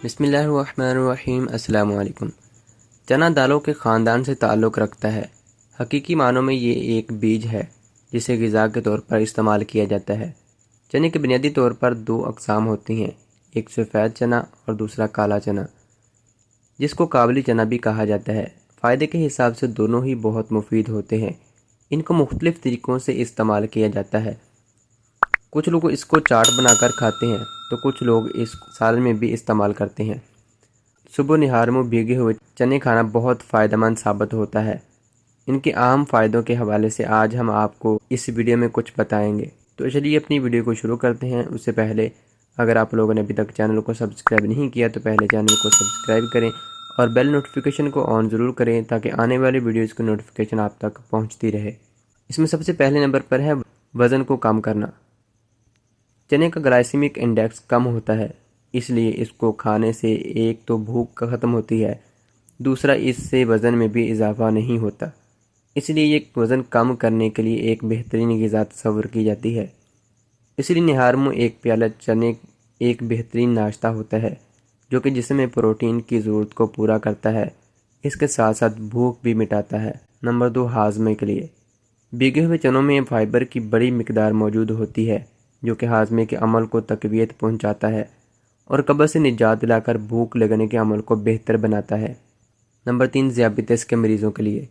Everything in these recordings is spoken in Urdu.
بسم اللہ الرحمن الرحیم۔ السلام علیکم۔ چنا دالوں کے خاندان سے تعلق رکھتا ہے۔ حقیقی معنوں میں یہ ایک بیج ہے جسے غذا کے طور پر استعمال کیا جاتا ہے۔ چنے کے بنیادی طور پر دو اقسام ہوتی ہیں، ایک سفید چنا اور دوسرا کالا چنا، جس کو کابلی چنا بھی کہا جاتا ہے۔ فائدے کے حساب سے دونوں ہی بہت مفید ہوتے ہیں۔ ان کو مختلف طریقوں سے استعمال کیا جاتا ہے۔ کچھ لوگ اس کو چاٹ بنا کر کھاتے ہیں تو کچھ لوگ اس سالن میں بھی استعمال کرتے ہیں۔ صبح نہار میں بھیگے ہوئے چنے کھانا بہت فائدہ مند ثابت ہوتا ہے۔ ان کے اہم فائدوں کے حوالے سے آج ہم آپ کو اس ویڈیو میں کچھ بتائیں گے۔ تو چلیے اپنی ویڈیو کو شروع کرتے ہیں۔ اس سے پہلے اگر آپ لوگوں نے ابھی تک چینل کو سبسکرائب نہیں کیا تو پہلے چینل کو سبسکرائب کریں اور بیل نوٹیفیکیشن کو آن ضرور کریں تاکہ آنے والی ویڈیوز کی نوٹیفیکیشن آپ تک پہنچتی رہے۔ اس میں سب سے پہلے نمبر پر ہے وزن کو کم کرنا۔ چنے کا گلائسیمک انڈیکس کم ہوتا ہے، اس لیے اس کو کھانے سے ایک تو بھوک ختم ہوتی ہے، دوسرا اس سے وزن میں بھی اضافہ نہیں ہوتا۔ اس لیے یہ وزن کم کرنے کے لیے ایک بہترین غذا تصور کی جاتی ہے۔ اس لیے نہار میں ایک پیالہ چنے ایک بہترین ناشتہ ہوتا ہے جو کہ جسم میں پروٹین کی ضرورت کو پورا کرتا ہے، اس کے ساتھ ساتھ بھوک بھی مٹاتا ہے۔ نمبر 2، ہاضمے کے لیے۔ بھیگے ہوئے چنوں میں فائبر کی بڑی مقدار موجود ہوتی ہے جو کہ ہاضمے کے عمل کو تقویت پہنچاتا ہے اور قبض سے نجات دلا کر بھوک لگنے کے عمل کو بہتر بناتا ہے۔ نمبر 3، ذیابیطس کے مریضوں کے لیے۔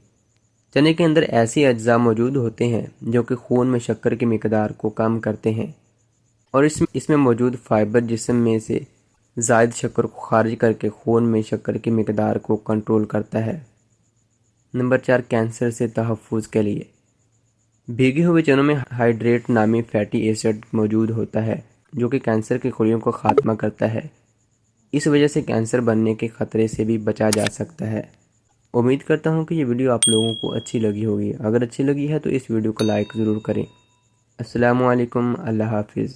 چنے کے اندر ایسی اجزاء موجود ہوتے ہیں جو کہ خون میں شکر کی مقدار کو کم کرتے ہیں اور اس میں موجود فائبر جسم میں سے زائد شکر کو خارج کر کے خون میں شکر کی مقدار کو کنٹرول کرتا ہے۔ نمبر 4، کینسر سے تحفظ کے لیے۔ بھیگے ہوئے چنوں میں ہائیڈریٹ نامی فیٹی ایسڈ موجود ہوتا ہے جو کہ کینسر کی خلیوں کو خاتمہ کرتا ہے۔ اس وجہ سے کینسر بننے کے خطرے سے بھی بچا جا سکتا ہے۔ امید کرتا ہوں کہ یہ ویڈیو آپ لوگوں کو اچھی لگی ہوگی۔ اگر اچھی لگی ہے تو اس ویڈیو کو لائک ضرور کریں۔ السلام علیکم۔ اللہ حافظ۔